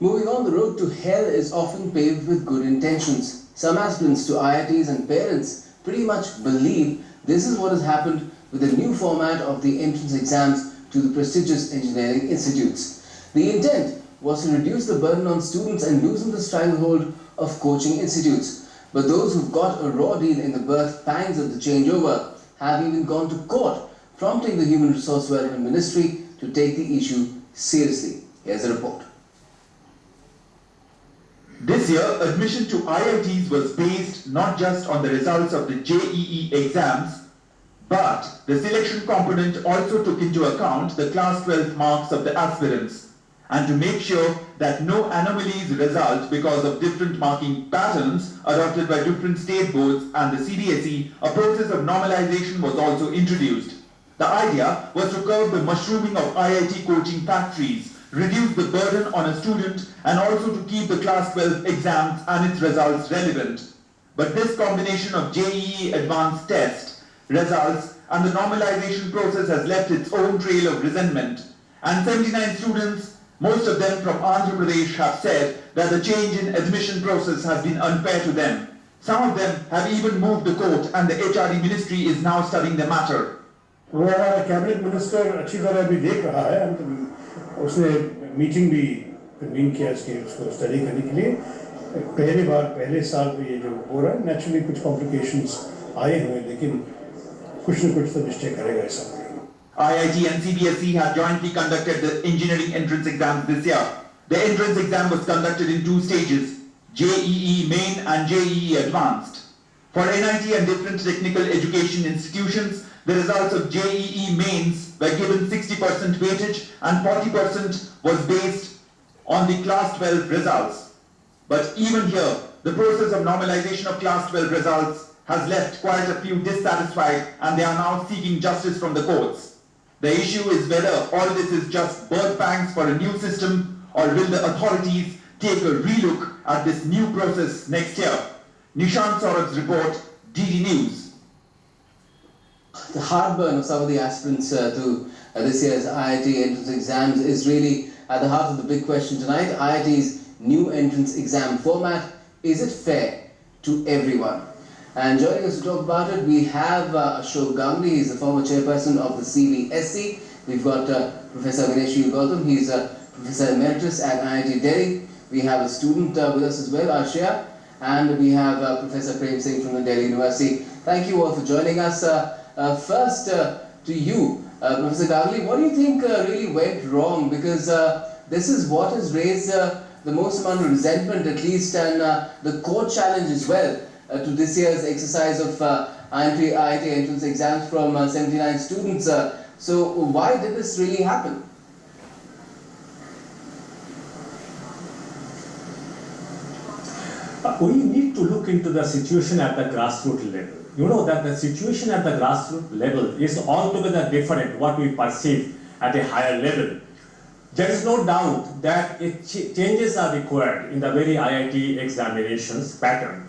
Moving on, the road to hell is often paved with good intentions. Some aspirants to IITs and parents pretty much believe this is what has happened with the new format of the entrance exams to the prestigious engineering institutes. The intent was to reduce the burden on students and loosen the stranglehold of coaching institutes. But those who've got a raw deal in the birth pangs of the changeover have even gone to court, prompting the Human Resource Development Ministry to take the issue seriously. Here's a report. This year, admission to IITs was based not just on the results of the JEE exams, but the selection component also took into account the class 12 marks of the aspirants. And to make sure that no anomalies result because of different marking patterns adopted by different state boards and the CBSE, a process of normalization was also introduced. The idea was to curb the mushrooming of IIT coaching factories, reduce the burden on a student, and also to keep the class 12 exams and its results relevant. But this combination of JEE advanced test results and the normalization process has left its own trail of resentment. And 79 students, most of them from Andhra Pradesh, have said that the change in admission process has been unfair to them. Some of them have even moved the court, and the HRD ministry is now studying the matter. हमारा cabinet minister अच्छी तरह भी देख रहा है, उसने meeting भी convene किया इसको स्टडी करने के लिए। पहले साल में ये जो हो रहा है, नेचुरली कुछ कॉम्प्लिकेशंस आए हुए, लेकिन कुछ न कुछ तो निश्चय करेगा ऐसा। IIT and CBSE have jointly conducted the engineering entrance exams this year. The entrance exam was conducted in 2 stages, JEE Main and JEE Advanced. For NIT and different technical education institutions, the results of JEE Mains were given 60% weightage and 40% was based on the class 12 results. But even here, the process of normalization of class 12 results has left quite a few dissatisfied, and they are now seeking justice from the courts. The issue is whether all this is just birth pangs for a new system, or will the authorities take a relook at this new process next year. Nishant Saurabh's report, DD News. The heartburn of some of the aspirants to this year's IIT entrance exams is really at the heart of the big question tonight. IIT's new entrance exam format, is it fair to everyone? And joining us to talk about it, we have Ashok Ganguly. He's the former chairperson of the CBSE. We've got Professor Vineshu Gautam. He's a Professor Emeritus at IIT Delhi. We have a student with us as well, Arshia. And we have Professor Prem Singh from the Delhi University. Thank you all for joining us. First, to you, Professor Ganguly, what do you think really went wrong? Because this is what has raised the most amount of resentment, at least, and the court challenge as well, to this year's exercise of IIT entrance exams from 79 students. So why did this really happen? We need to look into the situation at the grassroots level. You know that the situation at the grassroots level is altogether different what we perceive at a higher level. There is no doubt that changes are required in the very IIT examinations pattern.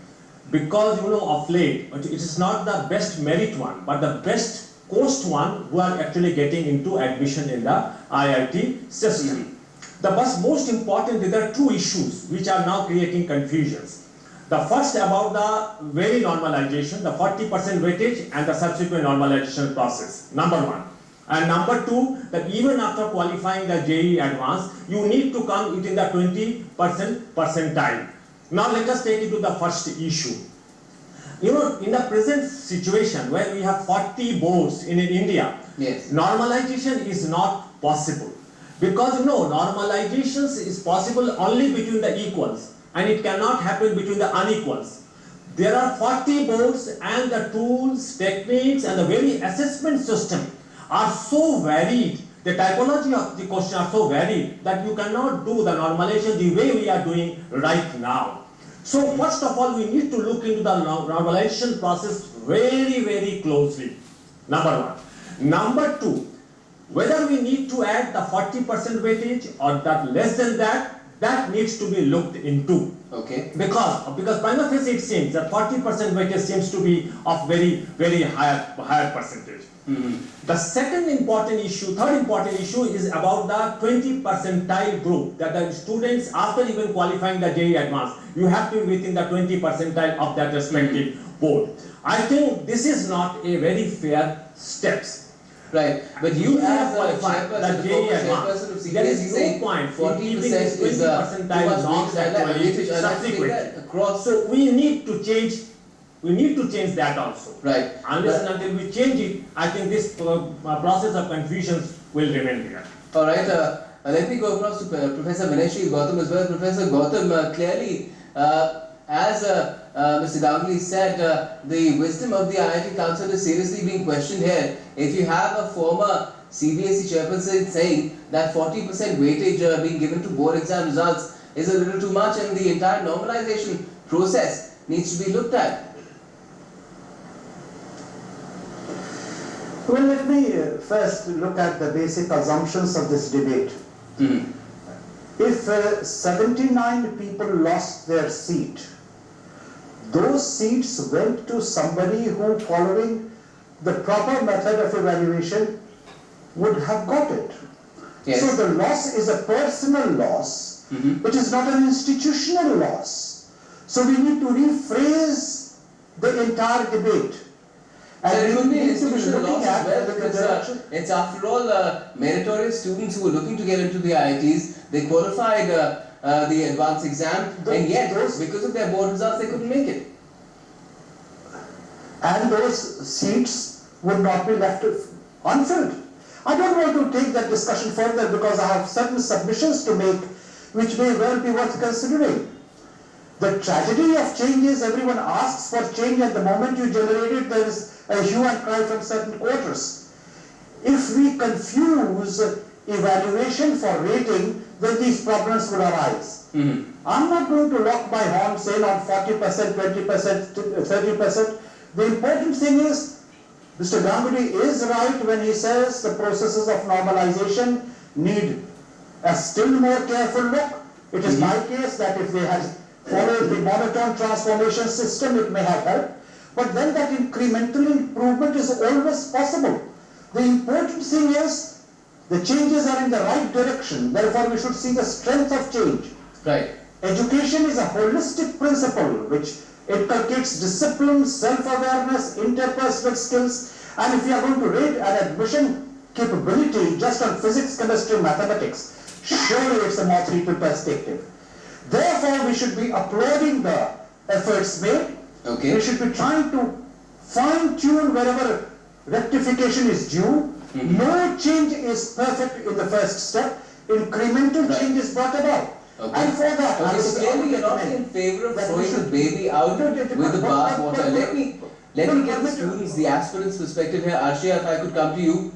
Because of late, it is not the best merit one, but the best cost one who are actually getting into admission in the IIT system. The most important, there are 2 issues which are now creating confusions. The first about the very normalization, the 40% weightage and the subsequent normalization process, number 1. And number 2, that even after qualifying the JEE Advanced, you need to come within the 20% percentile. Now let us take it to the first issue. In the present situation where we have 40 boards in India, yes, normalization is not possible. Because normalization is possible only between the equals, and it cannot happen between the unequals. There are 40 boards, and the tools, techniques, and the very assessment system are so varied, the typology of the question are so varied that you cannot do the normalization the way we are doing right now. So first of all, we need to look into the normalization process very, very closely. Number 1. Number 2, whether we need to add the 40% weightage or that less than that that needs to be looked into. Okay. Because prima facie it seems that 40% weightage seems to be of very higher percentage. The third important issue is about the 20 percentile group, that the students after even qualifying the JEE Advanced, you have to be within the 20 percentile of that respective board. I think this is not a very fair steps. Right, but you If as have a qualified the chairperson of JEE Advanced, there is CBSE no point in 40% keeping this 20 is too percentile much norms weightage. actually I'd like to take that subsequently. across. So we need to change that also. Right. Unless and until we change it, I think this process of confusion will remain here. All right, let me go across to Professor Maneshi Gautam as well. Professor Gautam, clearly, as Mr. Ganguly said, the wisdom of the IIT Council is seriously being questioned here. If you have a former CBSE chairperson saying that 40% weightage being given to board exam results is a little too much and the entire normalization process needs to be looked at. Well, let me first look at the basic assumptions of this debate. If 79 people lost their seat, those seats went to somebody who, following the proper method of evaluation, would have got it. Yes. So the loss is a personal loss, which is not an institutional loss. So we need to rephrase the entire debate. There could be need to institutional looking loss as well, the because direction. it's after all meritorious students who were looking to get into the IITs. They qualified the advanced exam, and yet because of their board results they couldn't make it. And those seats would not be left unfilled. I don't want to take that discussion further because I have certain submissions to make which may well be worth considering. The tragedy of change is everyone asks for change, and the moment you generate it, there is a hue and cry from certain quarters. If we confuse evaluation for rating, then these problems will arise. I'm not going to lock my horn saying on 40%, 20%, 30%. The important thing is, Mr. Ganguly is right when he says the processes of normalization need a still more careful look. It is my case that if they had followed the monotone transformation system, it may have helped. But then that incremental improvement is always possible. The important thing is the changes are in the right direction. Therefore, we should see the strength of change. Right. Education is a holistic principle which inculcates discipline, self-awareness, interpersonal skills, and if we are going to rate an admission capability just on physics, chemistry, mathematics, surely it's a more critical perspective. Therefore, we should be applauding the efforts made. Okay. We should be trying to fine-tune wherever rectification is due. No change is perfect in the first step. Incremental change is brought about. Okay. And for that, Okay, so clearly you're not in favor of throwing the baby out with the bathwater. Let me get the students, the aspirants' perspective here. Arshia, if I could come to you.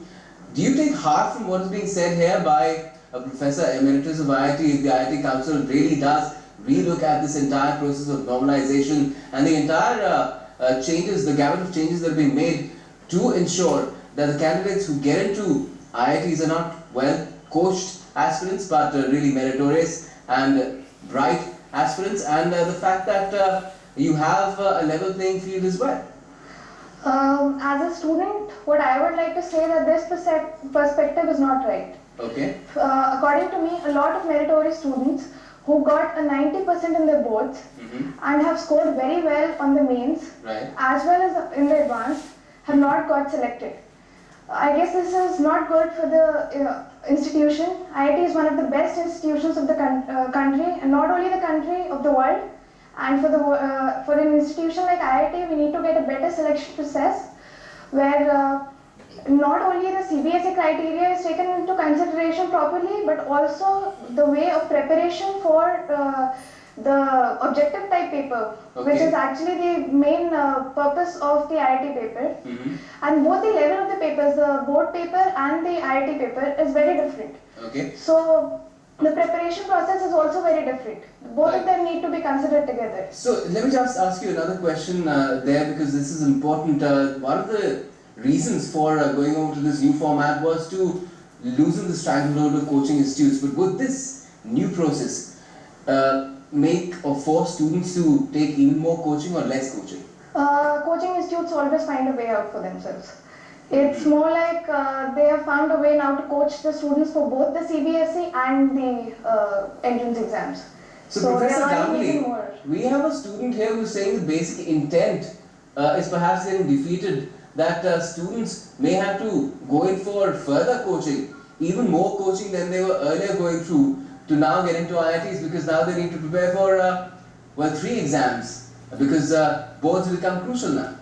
Do you take heart from what is being said here by a Professor Emeritus of IIT, if the IIT Council really does relook at this entire process of normalization and the entire changes, the gamut of changes that are being made to ensure that the candidates who get into IITs are not well-coached aspirants but really meritorious and bright aspirants, and the fact that you have a level playing field as well? As a student, what I would like to say that this perspective is not right. Okay. According to me, a lot of meritorious students who got a 90% in their boards and have scored very well on the mains, Right. as well as in the advanced, have not got selected. I guess this is not good for the institution. IIT is one of the best institutions of the country, and not only the country, of the world. And for an institution like IIT, we need to get a better selection process where not only the CBSE criteria is taken into consideration properly, but also the way of preparation for the objective type paper, which is actually the main purpose of the IIT paper. And both the level of the papers, the board paper and the IIT paper, is very different. Okay. So the preparation process is also very different. Both of them need to be considered together. So let me just ask you another question there, because this is important. One of the reasons for going over to this new format was to loosen the stranglehold of coaching institutes. But with this new process, make or force students to take even more coaching or less coaching? Coaching institutes always find a way out for themselves. It's more like they have found a way now to coach the students for both the CBSE and the entrance exams. So Professor they are earning even Ganguly, more. we have a student here who's saying the basic intent is perhaps getting defeated, that students may have to go in for further coaching, even more coaching than they were earlier going through, to now get into IITs, because now they need to prepare for, well, 3 exams, because boards become crucial now.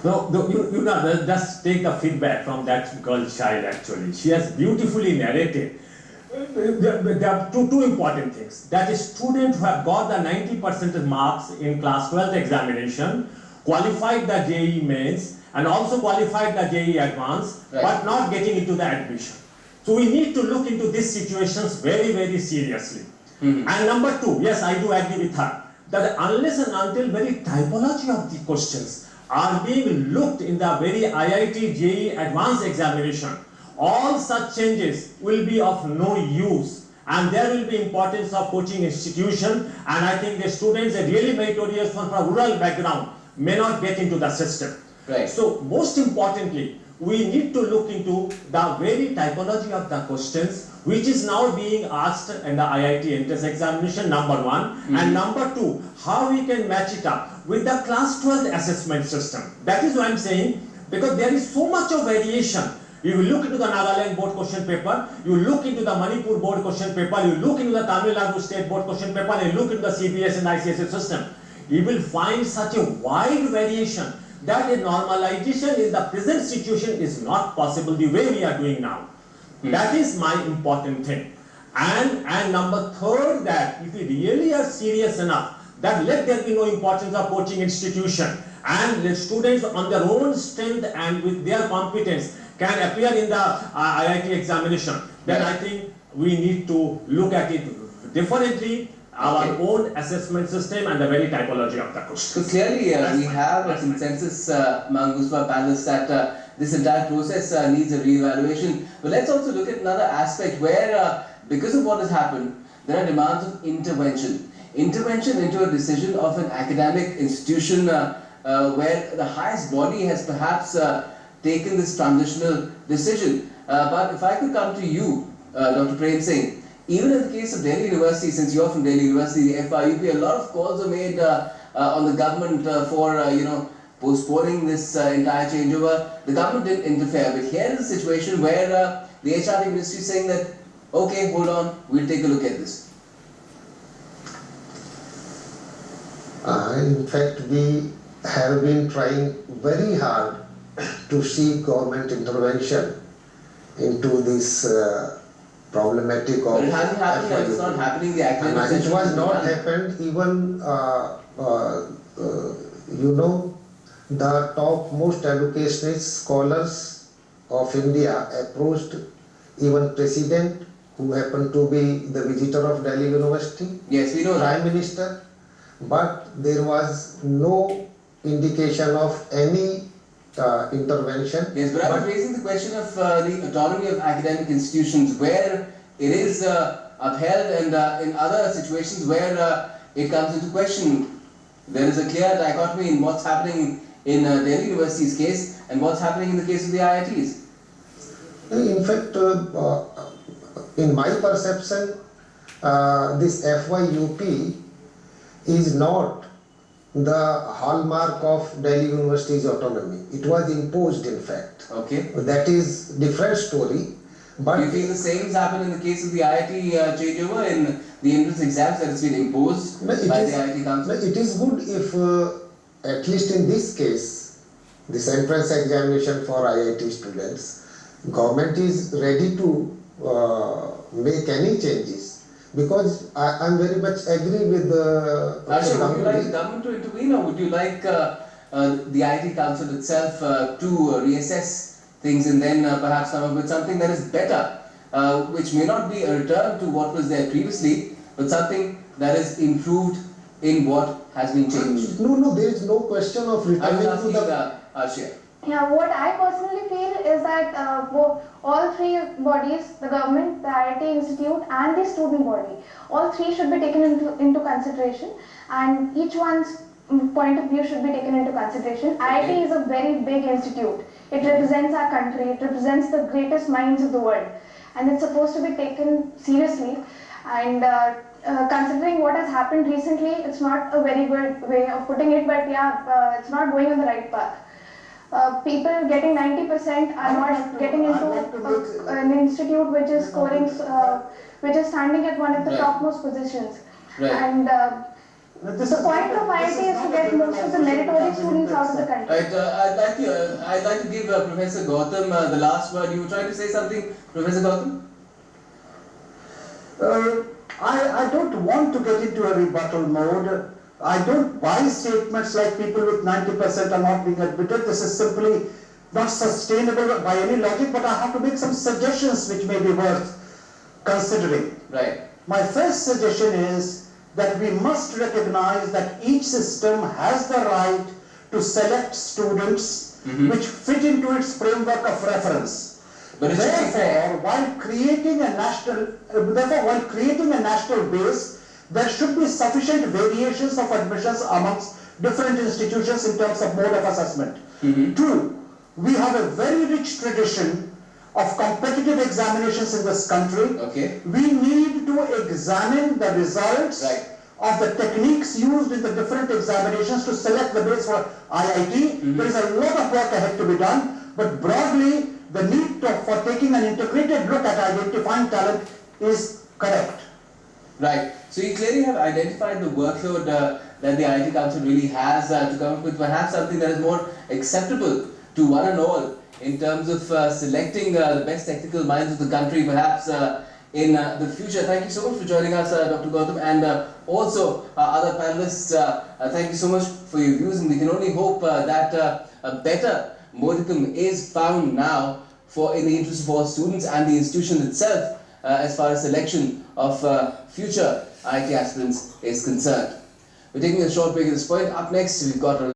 No, you know, just take the feedback from that girl child actually. She has beautifully narrated. There are two important things. That is, students who have got the 90% marks in class 12 examination, qualified the JEE Mains, and also qualified the JEE Advanced, right, but not getting into the admission. So we need to look into these situations very, very seriously. And number 2, yes, I do agree with her, that unless and until very typology of the questions are being looked in the very IIT JEE Advanced examination, all such changes will be of no use, and there will be importance of coaching institution, and I think the students are really meritorious from a rural background may not get into the system. Right. So most importantly, we need to look into the very typology of the questions which is now being asked in the IIT entrance examination, number 1, and number 2, how we can match it up with the class 12 assessment system. That is what I'm saying, because there is so much of variation. You will look into the Nagaland board question paper, you look into the Manipur board question paper, you look into the Tamil Nadu state board question paper, and you look into the CBS and ICSE system. You will find such a wide variation that a normalization in the present situation is not possible the way we are doing now. That is my important thing. And number 3, that if we really are serious enough, that let there be no importance of coaching institution, and let students on their own strength and with their competence can appear in the IIT examination, then I think we need to look at it differently, our own assessment system and the very typology of the question. So clearly we have a consensus among USPA panelists that this entire process needs a re-evaluation. But let's also look at another aspect where, because of what has happened, there are demands of intervention. Intervention into a decision of an academic institution where the highest body has perhaps taken this transitional decision. But if I could come to you, Dr. Prem Singh, even in the case of Delhi University, since you're from Delhi University, the FIUP, a lot of calls are made on the government for postponing this entire changeover. The government didn't interfere, but here is a situation where the HRD ministry is saying that, okay, hold on, we'll take a look at this. In fact, we have been trying very hard to seek government intervention into this problematic of But it hasn't happened, FIUP. it's not happening, the academic And it was session not is happened even, the top most educationist scholars of India approached even President, who happened to be the visitor of Delhi University, Yes, we know that. Prime Minister, but there was no indication of any intervention. Yes, but I was raising the question of the autonomy of academic institutions, where it is upheld, and in other situations where it comes into question. There is a clear dichotomy in what's happening in Delhi University's case and what's happening in the case of the IITs. In fact, in my perception, this FYUP is not the hallmark of Delhi University's autonomy. It was imposed, in fact. Okay. That is different story. But Do you feel the same has happened in the case of the IIT changeover in the entrance exams, that it's been imposed by the IIT Council? It is good if, at least in this case, this entrance examination for IIT students, government is ready to make any changes. Because I am very much agree with the. Arshad, would you like the government to intervene, or would you like the IIT Council itself to reassess things and then perhaps come up with something that is better, which may not be a return to what was there previously, but something that is improved in what has been changed? No, there is no question of I was returning to asking the. Arshad. Yeah, what I personally feel is that all three bodies, the government, the IIT Institute and the student body, all three should be taken into consideration, and each one's point of view should be taken into consideration. IIT is a very big institute. It represents our country, it represents the greatest minds of the world, and it's supposed to be taken seriously. And considering what has happened recently, it's not a very good way of putting it, but yeah, it's not going on the right path. People getting 90% are not getting into an institute which is scoring, which is standing at one of the topmost positions. Right. And the point of IIT is to get most of the meritorious students out of the country. Right. I'd like to give Professor Gautam the last word. You were trying to say something, Professor Gautam? I don't want to get into a rebuttal mode. I don't buy statements like people with 90% are not being admitted. This is simply not sustainable by any logic, but I have to make some suggestions which may be worth considering. Right. My first suggestion is that we must recognize that each system has the right to select students which fit into its framework of reference. But Therefore, while creating a national base, there should be sufficient variations of admissions amongst different institutions in terms of mode of assessment. Two, we have a very rich tradition of competitive examinations in this country. Okay. We need to examine the results of the techniques used in the different examinations to select the base for IIT. There is a lot of work ahead to be done, but broadly, the need for taking an integrated look at identifying talent is correct. Right. So you clearly have identified the workload that the IIT Council really has to come up with perhaps something that is more acceptable to one and all in terms of selecting the best technical minds of the country perhaps in the future. Thank you so much for joining us, Dr. Gautam, and also other panelists. Thank you so much for your views, and we can only hope that a better modicum is found now in the interest of all students and the institution itself as far as selection of future IIT aspirants is concerned. We're taking a short break at this point. Up next, we've got